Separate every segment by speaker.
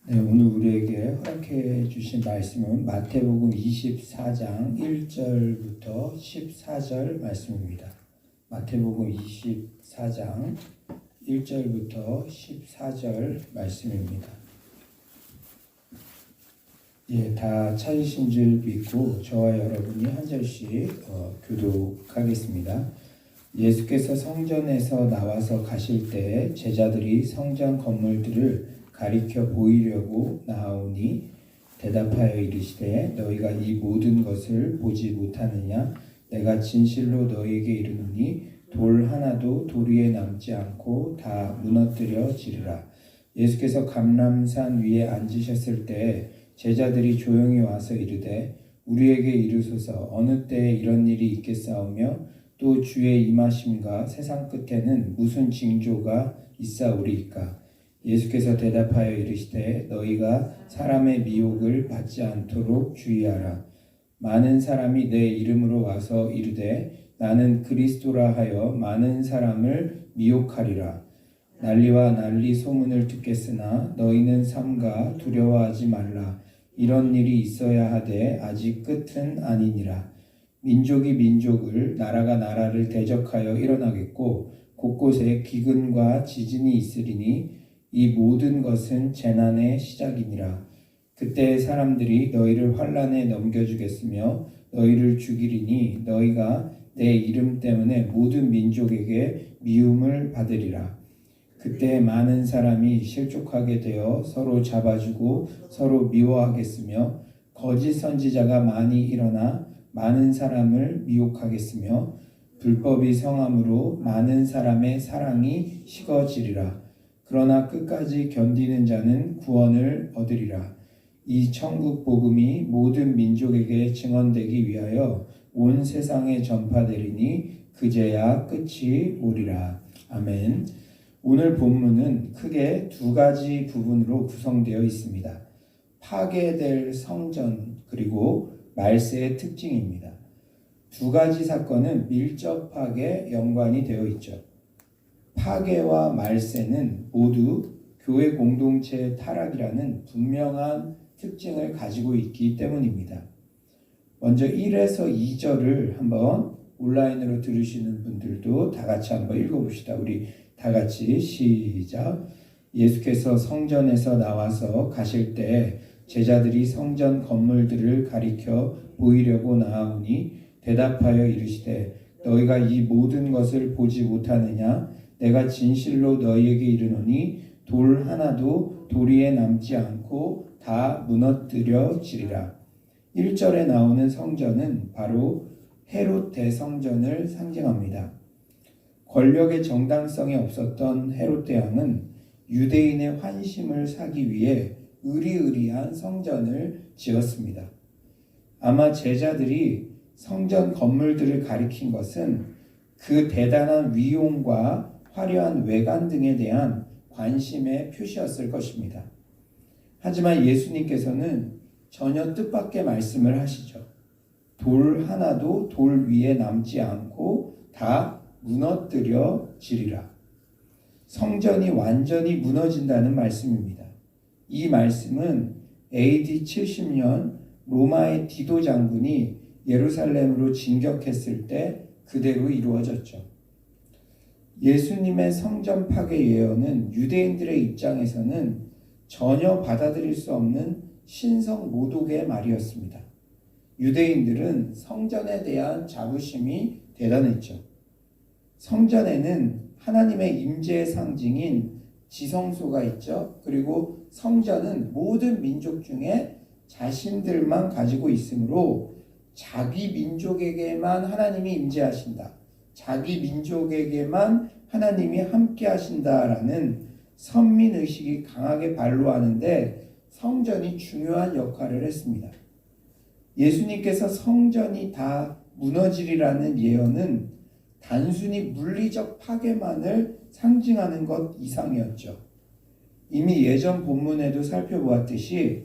Speaker 1: 네, 오늘 우리에게 허락해 주신 말씀은 마태복음 24장 1절부터 14절 말씀입니다. 마태복음 24장 1절부터 14절 말씀입니다. 다 찾으신 줄 믿고 저와 여러분이 한 절씩 교독하겠습니다. 예수께서 성전에서 나와서 가실 때 제자들이 성전 건물들을 가리켜 보이려고 나아오니 대답하여 이르시되 너희가 이 모든 것을 보지 못하느냐? 내가 진실로 너희에게 이르노니 돌 하나도 돌 위에 남지 않고 다 무너뜨려지리라. 예수께서 감람산 위에 앉으셨을 때 제자들이 조용히 와서 이르되 우리에게 이르소서 어느 때에 이런 일이 있겠사오며 또 주의 임하심과 세상 끝에는 무슨 징조가 있사오리이까? 예수께서 대답하여 이르시되 너희가 사람의 미혹을 받지 않도록 주의하라. 많은 사람이 내 이름으로 와서 이르되 나는 그리스도라 하여 많은 사람을 미혹하리라. 난리와 난리 소문을 듣겠으나 너희는 삼가 두려워하지 말라. 이런 일이 있어야 하되 아직 끝은 아니니라. 민족이 민족을 나라가 나라를 대적하여 일어나겠고 곳곳에 기근과 지진이 있으리니 이 모든 것은 재난의 시작이니라. 그때 사람들이 너희를 환난에 넘겨주겠으며 너희를 죽이리니 너희가 내 이름 때문에 모든 민족에게 미움을 받으리라. 그때 많은 사람이 실족하게 되어 서로 잡아주고 서로 미워하겠으며 거짓 선지자가 많이 일어나 많은 사람을 미혹하겠으며 불법이 성함으로 많은 사람의 사랑이 식어지리라. 그러나 끝까지 견디는 자는 구원을 얻으리라. 이 천국 복음이 모든 민족에게 증언되기 위하여 온 세상에 전파되리니 그제야 끝이 오리라. 아멘. 오늘 본문은 크게 두 가지 부분으로 구성되어 있습니다. 파괴될 성전 그리고 말세의 특징입니다. 두 가지 사건은 밀접하게 연관이 되어 있죠. 파괴와 말세는 모두 교회 공동체의 타락이라는 분명한 특징을 가지고 있기 때문입니다. 먼저 1에서 2절을 한번 온라인으로 들으시는 분들도 다 같이 한번 읽어봅시다. 우리 다 같이 시작. 예수께서 성전에서 나와서 가실 때 제자들이 성전 건물들을 가리켜 보이려고 나아오니 대답하여 이르시되 너희가 이 모든 것을 보지 못하느냐? 내가 진실로 너희에게 이르노니 돌 하나도 돌 위에 남지 않고 다 무너뜨려지리라. 1절에 나오는 성전은 바로 헤롯 대성전을 상징합니다. 권력의 정당성이 없었던 헤롯 대왕은 유대인의 환심을 사기 위해 으리으리한 성전을 지었습니다. 아마 제자들이 성전 건물들을 가리킨 것은 그 대단한 위용과 화려한 외관 등에 대한 관심의 표시였을 것입니다. 하지만 예수님께서는 전혀 뜻밖의 말씀을 하시죠. 돌 하나도 돌 위에 남지 않고 다 무너뜨려지리라. 성전이 완전히 무너진다는 말씀입니다. 이 말씀은 AD 70년 로마의 디도 장군이 예루살렘으로 진격했을 때 그대로 이루어졌죠. 예수님의 성전 파괴 예언은 유대인들의 입장에서는 전혀 받아들일 수 없는 신성 모독의 말이었습니다. 유대인들은 성전에 대한 자부심이 대단했죠. 성전에는 하나님의 임재의 상징인 지성소가 있죠. 그리고 성전은 모든 민족 중에 자신들만 가지고 있으므로 자기 민족에게만 하나님이 임재하신다. 자기 민족에게만 하나님이 함께 하신다라는 선민의식이 강하게 반로하는데 성전이 중요한 역할을 했습니다. 예수님께서 성전이 다 무너지리라는 예언은 단순히 물리적 파괴만을 상징하는 것 이상이었죠. 이미 예전 본문에도 살펴보았듯이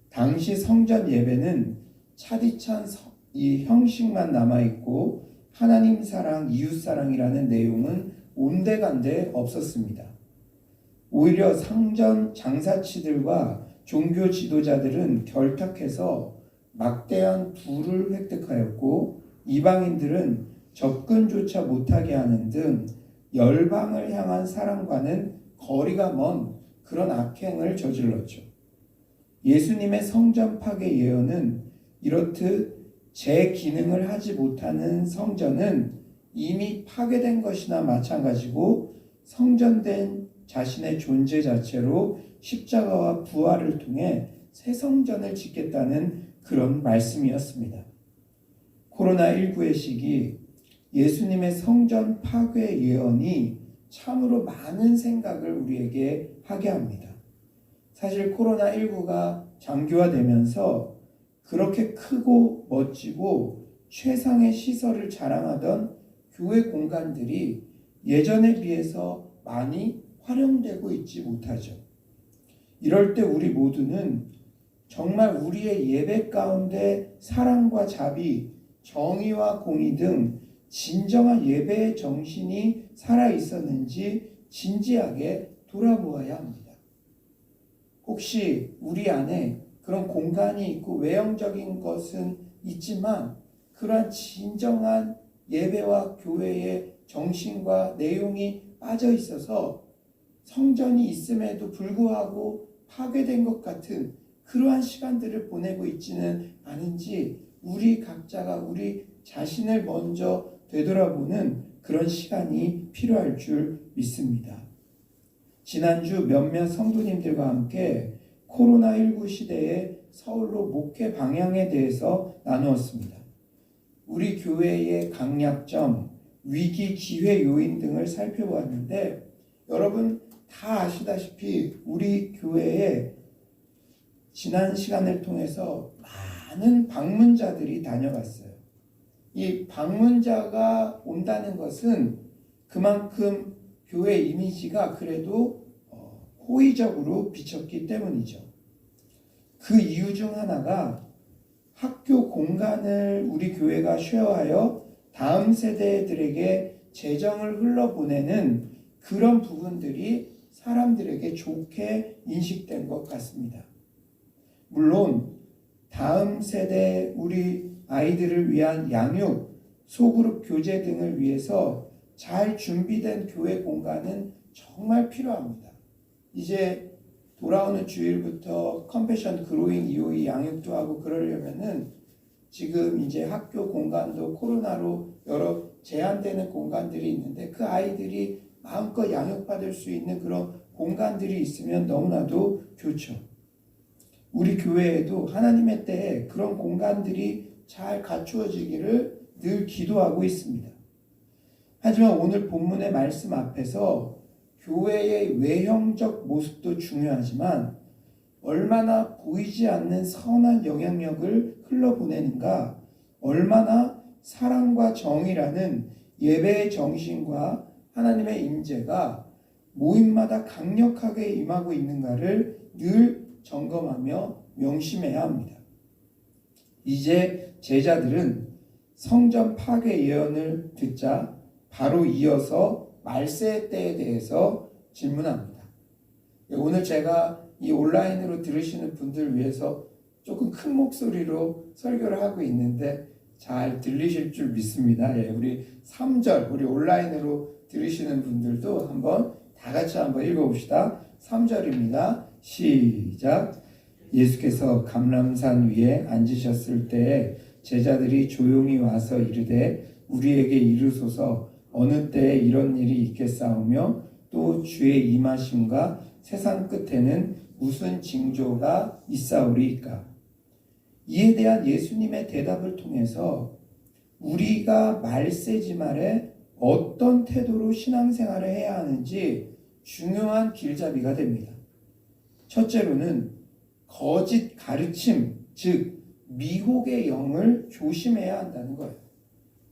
Speaker 1: 당시 성전 예배는 차디찬 이 형식만 남아있고 하나님 사랑, 이웃 사랑이라는 내용은 온데간데 없었습니다. 오히려 상전 장사치들과 종교 지도자들은 결탁해서 막대한 부를 획득하였고 이방인들은 접근조차 못하게 하는 등 열방을 향한 사랑과는 거리가 먼 그런 악행을 저질렀죠. 예수님의 성전 파괴 예언은 이렇듯 제 기능을 하지 못하는 성전은 이미 파괴된 것이나 마찬가지고 성전된 자신의 존재 자체로 십자가와 부활을 통해 새 성전을 짓겠다는 그런 말씀이었습니다. 코로나19의 시기 예수님의 성전 파괴 예언이 참으로 많은 생각을 우리에게 하게 합니다. 사실 코로나19가 장기화되면서 그렇게 크고 멋지고 최상의 시설을 자랑하던 교회 공간들이 예전에 비해서 많이 활용되고 있지 못하죠. 이럴 때 우리 모두는 정말 우리의 예배 가운데 사랑과 자비, 정의와 공의 등 진정한 예배의 정신이 살아있었는지 진지하게 돌아보아야 합니다. 혹시 우리 안에 그런 공간이 있고 외형적인 것은 있지만 그러한 진정한 예배와 교회의 정신과 내용이 빠져 있어서 성전이 있음에도 불구하고 파괴된 것 같은 그러한 시간들을 보내고 있지는 않은지 우리 각자가 우리 자신을 먼저 되돌아보는 그런 시간이 필요할 줄 믿습니다. 지난주 몇몇 성도님들과 함께 코로나19 시대의 서울로 목회 방향에 대해서 나누었습니다. 우리 교회의 강약점, 위기, 기회 요인 등을 살펴보았는데 여러분 다 아시다시피 우리 교회에 지난 시간을 통해서 많은 방문자들이 다녀갔어요. 이 방문자가 온다는 것은 그만큼 교회 이미지가 그래도 호의적으로 비쳤기 때문이죠. 그 이유 중 하나가 학교 공간을 우리 교회가 쉐어하여 다음 세대들에게 재정을 흘러보내는 그런 부분들이 사람들에게 좋게 인식된 것 같습니다. 물론 다음 세대 우리 아이들을 위한 양육, 소그룹 교제 등을 위해서 잘 준비된 교회 공간은 정말 필요합니다. 이제 돌아오는 주일부터 컴패션 그로잉 EOE 양육도 하고 그러려면은 지금 이제 학교 공간도 코로나로 여러 제한되는 공간들이 있는데 그 아이들이 마음껏 양육받을 수 있는 그런 공간들이 있으면 너무나도 좋죠. 우리 교회에도 하나님의 때에 그런 공간들이 잘 갖추어지기를 늘 기도하고 있습니다. 하지만 오늘 본문의 말씀 앞에서 교회의 외형적 모습도 중요하지만 얼마나 보이지 않는 선한 영향력을 흘러보내는가, 얼마나 사랑과 정의라는 예배의 정신과 하나님의 임재가 모임마다 강력하게 임하고 있는가를 늘 점검하며 명심해야 합니다. 이제 제자들은 성전 파괴 예언을 듣자 바로 이어서 말세 때에 대해서 질문합니다. 오늘 제가 이 온라인으로 들으시는 분들 위해서 조금 큰 목소리로 설교를 하고 있는데 잘 들리실 줄 믿습니다. 우리 3절, 우리 온라인으로 들으시는 분들도 한번 다 같이 한번 읽어봅시다. 3절입니다. 시작. 예수께서 감람산 위에 앉으셨을 때에 제자들이 조용히 와서 이르되 우리에게 이르소서 어느 때에 이런 일이 있겠사오며 또 주의 임하심과 세상 끝에는 무슨 징조가 있사오리이까. 이에 대한 예수님의 대답을 통해서 우리가 말세지말에 어떤 태도로 신앙생활을 해야 하는지 중요한 길잡이가 됩니다. 첫째로는 거짓 가르침, 즉 미혹의 영을 조심해야 한다는 거예요.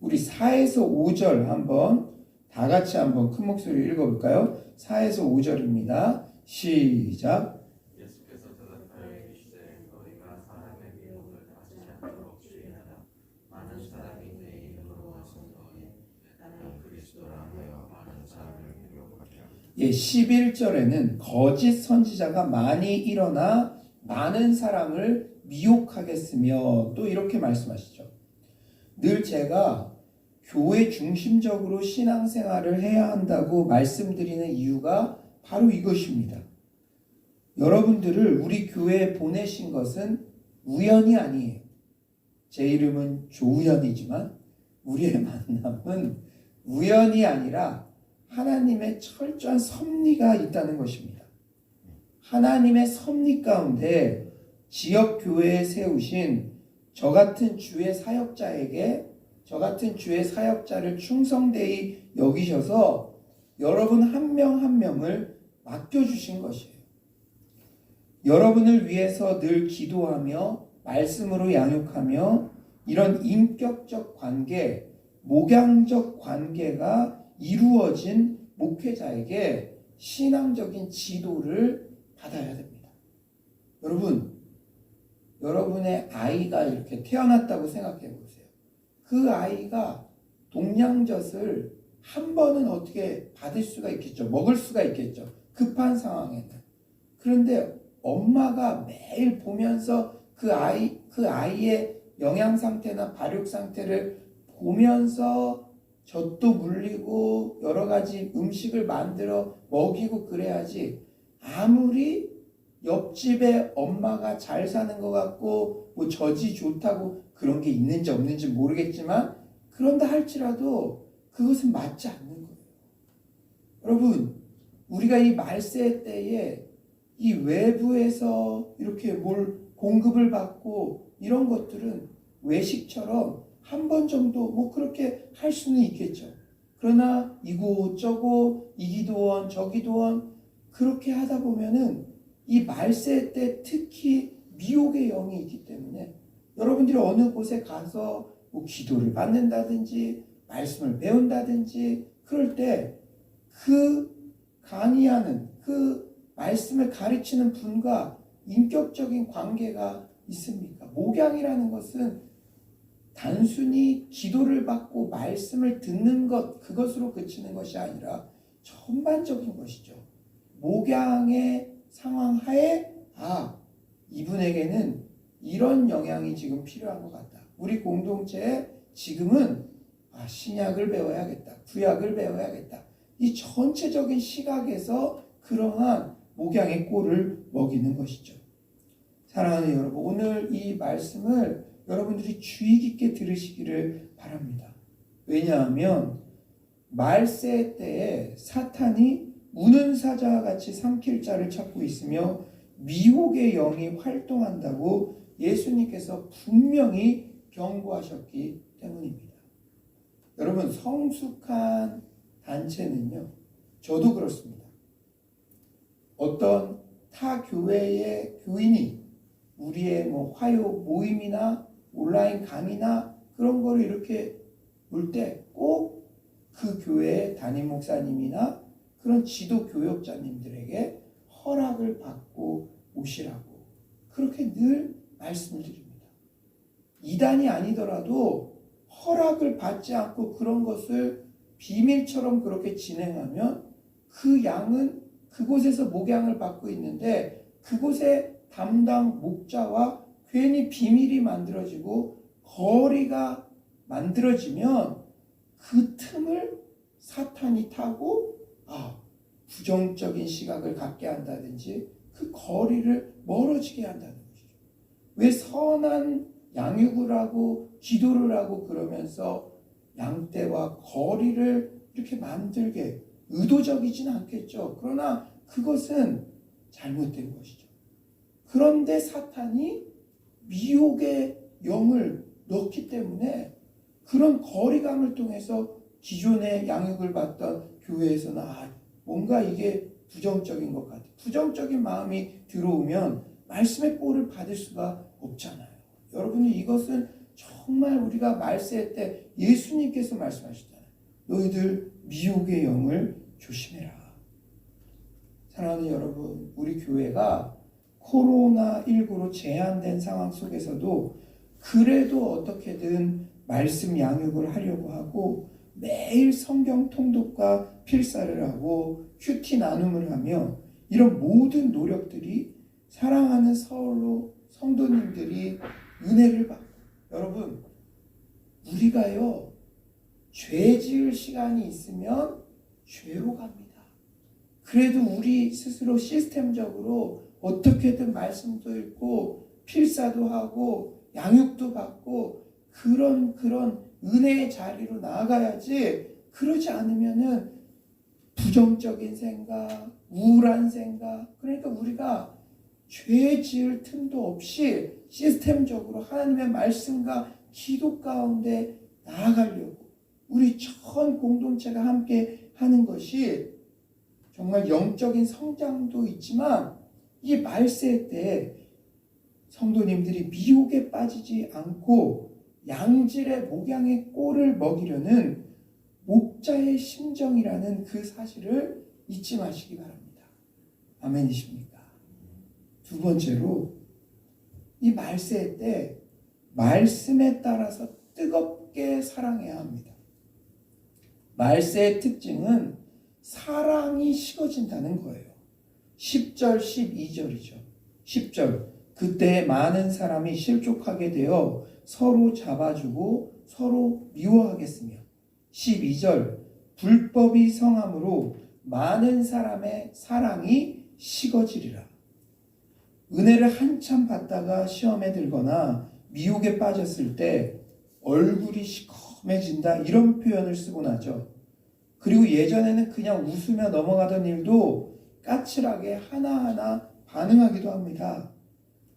Speaker 1: 우리 4에서 5절 한번 다 같이 한번 큰 목소리로 읽어볼까요? 4에서 5절입니다. 시작.
Speaker 2: 예수께서 대답하여 이르시되 너희가 사람의 미혹을 받지 않도록 주의하라. 많은 사람이 내 이름으로 와서 너희 나는 그리스도라 하여 많은 사람을 미혹하게 하리라.
Speaker 1: 11절에는 거짓 선지자가 많이 일어나 많은 사람을 미혹하겠으며 또 이렇게 말씀하시죠. 늘 제가 교회 중심적으로 신앙생활을 해야 한다고 말씀드리는 이유가 바로 이것입니다. 여러분들을 우리 교회에 보내신 것은 우연이 아니에요. 제 이름은 조우현이지만 우리의 만남은 우연이 아니라 하나님의 철저한 섭리가 있다는 것입니다. 하나님의 섭리 가운데 지역교회에 세우신 저 같은 주의 사역자에게 저 같은 주의 사역자를 충성되이 여기셔서 여러분 한 명 한 명을 맡겨주신 것이에요. 여러분을 위해서 늘 기도하며 말씀으로 양육하며 이런 인격적 관계, 목양적 관계가 이루어진 목회자에게 신앙적인 지도를 받아야 됩니다. 여러분, 여러분의 아이가 이렇게 태어났다고 생각해 보세요. 그 아이가 동양젓을 한 번은 어떻게 받을 수가 있겠죠. 먹을 수가 있겠죠. 급한 상황에는. 그런데 엄마가 매일 보면서 그 아이의 영양 상태나 발육 상태를 보면서 젖도 물리고 여러 가지 음식을 만들어 먹이고 그래야지, 아무리 옆집에 엄마가 잘 사는 것 같고 뭐 젖이 좋다고 그런 게 있는지 없는지 모르겠지만 그런다 할지라도 그것은 맞지 않는 거예요. 여러분, 우리가 이 말세 때에 이 외부에서 이렇게 뭘 공급을 받고 이런 것들은 외식처럼 한 번 정도 뭐 그렇게 할 수는 있겠죠. 그러나 이곳저곳 이 기도원 저 기도원 그렇게 하다 보면은 이 말세 때 특히 미혹의 영이 있기 때문에 여러분들이 어느 곳에 가서 뭐 기도를 받는다든지 말씀을 배운다든지 그럴 때 그 강의하는 그 말씀을 가르치는 분과 인격적인 관계가 있습니까? 목양이라는 것은 단순히 기도를 받고 말씀을 듣는 것, 그것으로 그치는 것이 아니라 전반적인 것이죠. 목양의 상황 하에 이분에게는 이런 영향이 지금 필요한 것 같다. 우리 공동체에 지금은 신약을 배워야겠다. 구약을 배워야겠다. 이 전체적인 시각에서 그러한 목양의 꼴을 먹이는 것이죠. 사랑하는 여러분, 오늘 이 말씀을 여러분들이 주의 깊게 들으시기를 바랍니다. 왜냐하면 말세 때에 사탄이 우는 사자와 같이 삼킬 자를 찾고 있으며 미혹의 영이 활동한다고 예수님께서 분명히 경고하셨기 때문입니다. 여러분, 성숙한 단체는요, 저도 그렇습니다. 어떤 타 교회의 교인이 우리의 뭐 화요 모임이나 온라인 강의나 그런 거를 이렇게 볼 때 꼭 그 교회의 담임 목사님이나 그런 지도 교역자님들에게 허락을 받고 오시라고 그렇게 늘 말씀을 드립니다. 이단이 아니더라도 허락을 받지 않고 그런 것을 비밀처럼 그렇게 진행하면 그 양은 그곳에서 목양을 받고 있는데 그곳의 담당 목자와 괜히 비밀이 만들어지고 거리가 만들어지면 그 틈을 사탄이 타고 부정적인 시각을 갖게 한다든지 그 거리를 멀어지게 한다는 것이죠. 왜 선한 양육을 하고 기도를 하고 그러면서 양떼와 거리를 이렇게 만들게 의도적이진 않겠죠. 그러나 그것은 잘못된 것이죠. 그런데 사탄이 미혹의 영을 넣기 때문에 그런 거리감을 통해서 기존의 양육을 받던 교회에서는 뭔가 이게 부정적인 것 같아. 부정적인 마음이 들어오면 말씀의 꼴을 받을 수가 없잖아요. 여러분이 이것은 정말 우리가 말세 때 예수님께서 말씀하시잖아요. 너희들 미혹의 영을 조심해라. 사랑하는 여러분, 우리 교회가 코로나19로 제한된 상황 속에서도 그래도 어떻게든 말씀 양육을 하려고 하고 매일 성경 통독과 필사를 하고 큐티 나눔을 하며 이런 모든 노력들이 사랑하는 서울로 성도님들이 은혜를 받고, 여러분 우리가요 죄 지을 시간이 있으면 죄로 갑니다. 그래도 우리 스스로 시스템적으로 어떻게든 말씀도 읽고 필사도 하고 양육도 받고 그런 은혜의 자리로 나아가야지. 그러지 않으면은 부정적인 생각, 우울한 생각, 그러니까 우리가 죄 지을 틈도 없이 시스템적으로 하나님의 말씀과 기도 가운데 나아가려고 우리 전 공동체가 함께 하는 것이 정말 영적인 성장도 있지만, 이 말세 때 성도님들이 미혹에 빠지지 않고 양질의 목양의 꼴을 먹이려는 목자의 심정이라는 그 사실을 잊지 마시기 바랍니다. 아멘이십니까? 두 번째로, 이 말세 때 말씀에 따라서 뜨겁게 사랑해야 합니다. 말세의 특징은 사랑이 식어진다는 거예요. 10절, 12절이죠. 10절, 그때 많은 사람이 실족하게 되어 서로 잡아주고 서로 미워하겠으며. 12절, 불법이 성함으로 많은 사람의 사랑이 식어지리라. 은혜를 한참 받다가 시험에 들거나 미혹에 빠졌을 때 얼굴이 시커매진다, 이런 표현을 쓰곤 하죠. 그리고 예전에는 그냥 웃으며 넘어가던 일도 까칠하게 하나하나 반응하기도 합니다.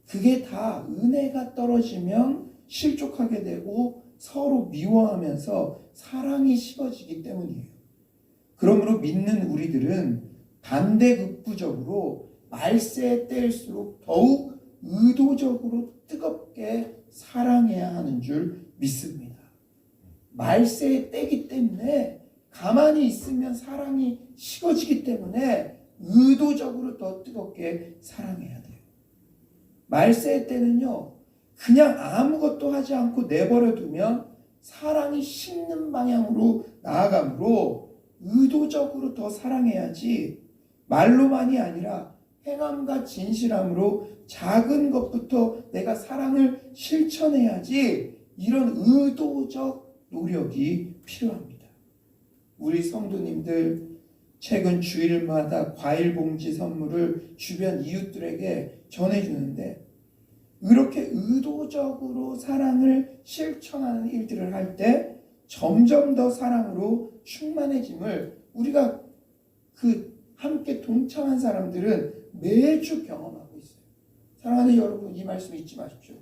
Speaker 1: 그게 다 은혜가 떨어지면 실족하게 되고 서로 미워하면서 사랑이 식어지기 때문이에요. 그러므로 믿는 우리들은 반대급부적으로 말세의 때일수록 더욱 의도적으로 뜨겁게 사랑해야 하는 줄 믿습니다. 말세의 때이기 때문에 가만히 있으면 사랑이 식어지기 때문에 의도적으로 더 뜨겁게 사랑해야 돼요. 말세의 때는요, 그냥 아무것도 하지 않고 내버려 두면 사랑이 식는 방향으로 나아가므로 의도적으로 더 사랑해야지, 말로만이 아니라 행함과 진실함으로 작은 것부터 내가 사랑을 실천해야지, 이런 의도적 노력이 필요합니다. 우리 성도님들 최근 주일마다 과일 봉지 선물을 주변 이웃들에게 전해주는데, 이렇게 의도적으로 사랑을 실천하는 일들을 할 때 점점 더 사랑으로 충만해짐을 우리가 함께 동참한 사람들은 매주 경험하고 있어요. 사랑하는 여러분, 이 말씀 잊지 마십시오.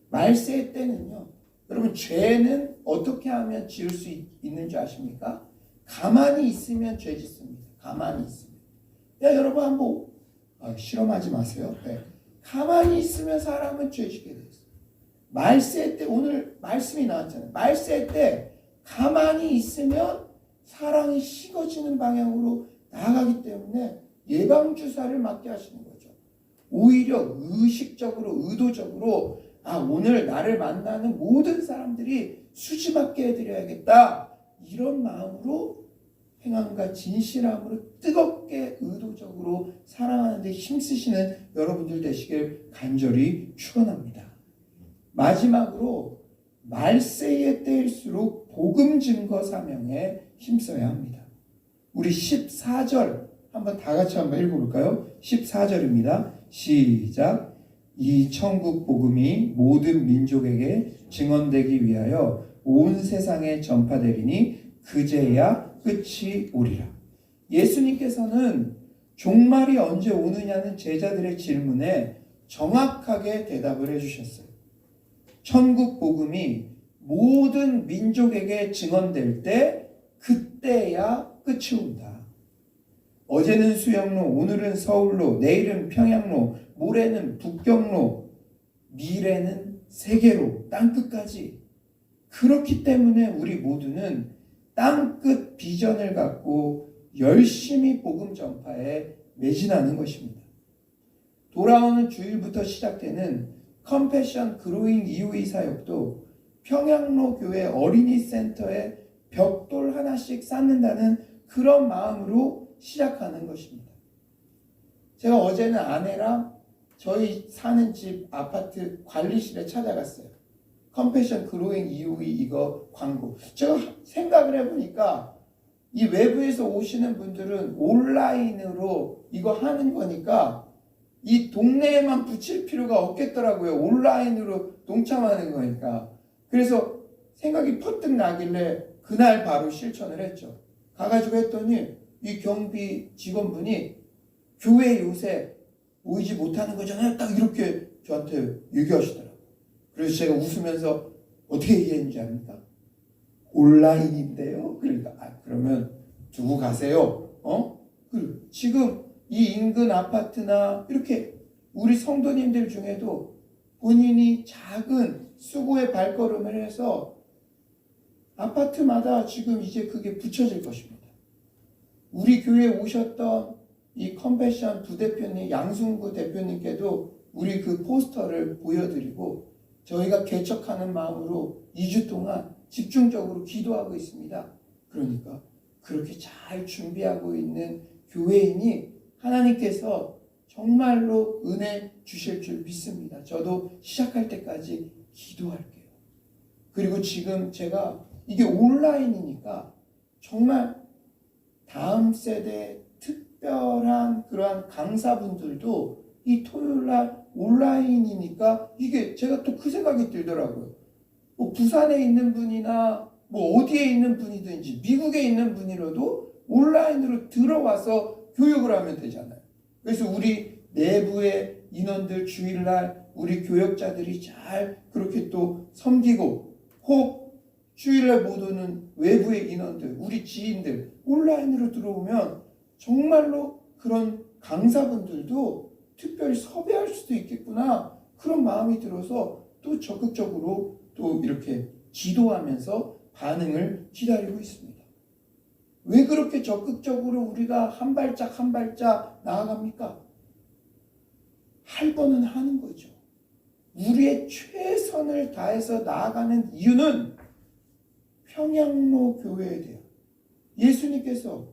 Speaker 1: 말세의 때는요, 여러분 죄는 어떻게 하면 지을 수 있는 줄 아십니까? 가만히 있으면 죄 짓습니다. 가만히 있으면. 여러분 한번 실험하지 마세요. 네. 가만히 있으면 사람은 죄 짓게 돼 있어요. 말세 때, 오늘 말씀이 나왔잖아요. 말세 때 가만히 있으면 사랑이 식어지는 방향으로 나아가기 때문에 예방주사를 맞게 하시는 거죠. 오히려 의식적으로, 의도적으로 오늘 나를 만나는 모든 사람들이 수지맞게 해드려야겠다, 이런 마음으로 행함과 진실함으로 뜨겁게 의도적으로 사랑하는 데 힘쓰시는 여러분들 되시길 간절히 축원합니다. 마지막으로, 말세의 때일수록 복음 증거 사명에 힘써야 합니다. 우리 14절 한번 다 같이 한번 읽어볼까요? 14절입니다. 시작. 이 천국 복음이 모든 민족에게 증언되기 위하여 온 세상에 전파되리니 그제야 끝이 오리라. 예수님께서는 종말이 언제 오느냐는 제자들의 질문에 정확하게 대답을 해주셨어요. 천국 복음이 모든 민족에게 증언될 때 그때야 끝이 온다. 어제는 수영로, 오늘은 서울로, 내일은 평양로, 모레는 북경로, 미래는 세계로, 땅끝까지. 그렇기 때문에 우리 모두는 땅끝 비전을 갖고 열심히 복음 전파에 매진하는 것입니다. 돌아오는 주일부터 시작되는 컴패션 그로잉 EOE 사역도 평양로 교회 어린이 센터에 벽돌 하나씩 쌓는다는 그런 마음으로 시작하는 것입니다. 제가 어제는 아내랑 저희 사는 집 아파트 관리실에 찾아갔어요. 컴패션 그로잉 이후에 이거 광고. 제가 생각을 해보니까 이 외부에서 오시는 분들은 온라인으로 이거 하는 거니까 이 동네에만 붙일 필요가 없겠더라고요. 온라인으로 동참하는 거니까. 그래서 생각이 퍼뜩 나길래 그날 바로 실천을 했죠. 가가지고 했더니 이 경비 직원분이 교회 요새 모이지 못하는 거잖아요. 딱 이렇게 저한테 얘기하시더라고요. 그래서 제가 웃으면서 어떻게 얘기했는지 압니까? 온라인인데요. 그러니까 그러면 두고 가세요. 지금 이 인근 아파트나 이렇게 우리 성도님들 중에도 본인이 작은 수고의 발걸음을 해서 아파트마다 지금 이제 그게 붙여질 것입니다. 우리 교회에 오셨던 이 컴패션 부대표님, 양승구 대표님께도 우리 그 포스터를 보여드리고 저희가 개척하는 마음으로 2주 동안 집중적으로 기도하고 있습니다. 그러니까 그렇게 잘 준비하고 있는 교회인이 하나님께서 정말로 은혜 주실 줄 믿습니다. 저도 시작할 때까지 기도할게요. 그리고 지금 제가 이게 온라인이니까 정말 다음 세대 특별한 그러한 강사분들도 이 토요일날 온라인이니까 이게 제가 또 그 생각이 들더라고요. 뭐 부산에 있는 분이나 뭐 어디에 있는 분이든지 미국에 있는 분이라도 온라인으로 들어와서 교육을 하면 되잖아요. 그래서 우리 내부의 인원들 주일날 우리 교역자들이 잘 그렇게 또 섬기고 혹 주일날 못 오는 외부의 인원들, 우리 지인들 온라인으로 들어오면 정말로 그런 강사분들도 특별히 섭외할 수도 있겠구나 그런 마음이 들어서 또 적극적으로 또 이렇게 기도하면서 반응을 기다리고 있습니다. 왜 그렇게 적극적으로 우리가 한 발짝 한 발짝 나아갑니까? 할 거는 하는 거죠. 우리의 최선을 다해서 나아가는 이유는 평양로 교회에 대한 예수님께서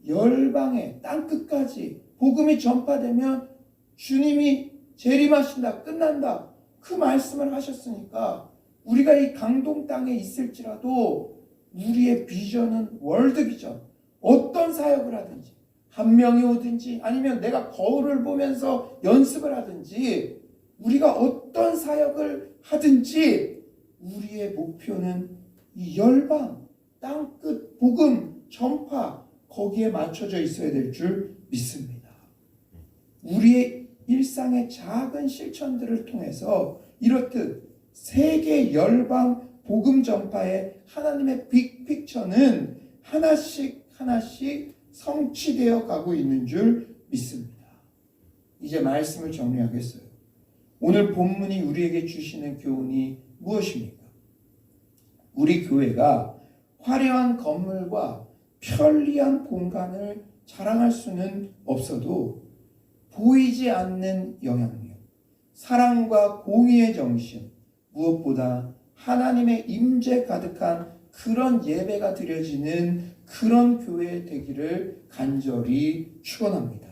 Speaker 1: 열방에 땅끝까지 복음이 전파되면 주님이 재림하신다, 끝난다 그 말씀을 하셨으니까 우리가 이 강동 땅에 있을지라도 우리의 비전은 월드 비전. 어떤 사역을 하든지 한 명이 오든지 아니면 내가 거울을 보면서 연습을 하든지 우리가 어떤 사역을 하든지 우리의 목표는 이 열방, 땅끝 복음 전파 거기에 맞춰져 있어야 될 줄 믿습니다. 우리의 일상의 작은 실천들을 통해서 이렇듯 세계 열방 복음 전파의 하나님의 빅픽처는 하나씩 성취되어 가고 있는 줄 믿습니다. 이제 말씀을 정리하겠어요. 오늘 본문이 우리에게 주시는 교훈이 무엇입니까? 우리 교회가 화려한 건물과 편리한 공간을 자랑할 수는 없어도 보이지 않는 영향력, 사랑과 공의의 정신, 무엇보다 하나님의 임재 가득한 그런 예배가 드려지는 그런 교회 되기를 간절히 축원합니다.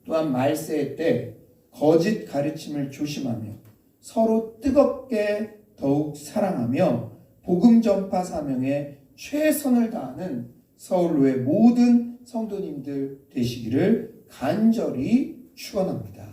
Speaker 1: 또한 말세의 때 거짓 가르침을 조심하며 서로 뜨겁게 더욱 사랑하며 복음 전파 사명에 최선을 다하는 서울로의 모든 성도님들 되시기를 간절히 축원합니다.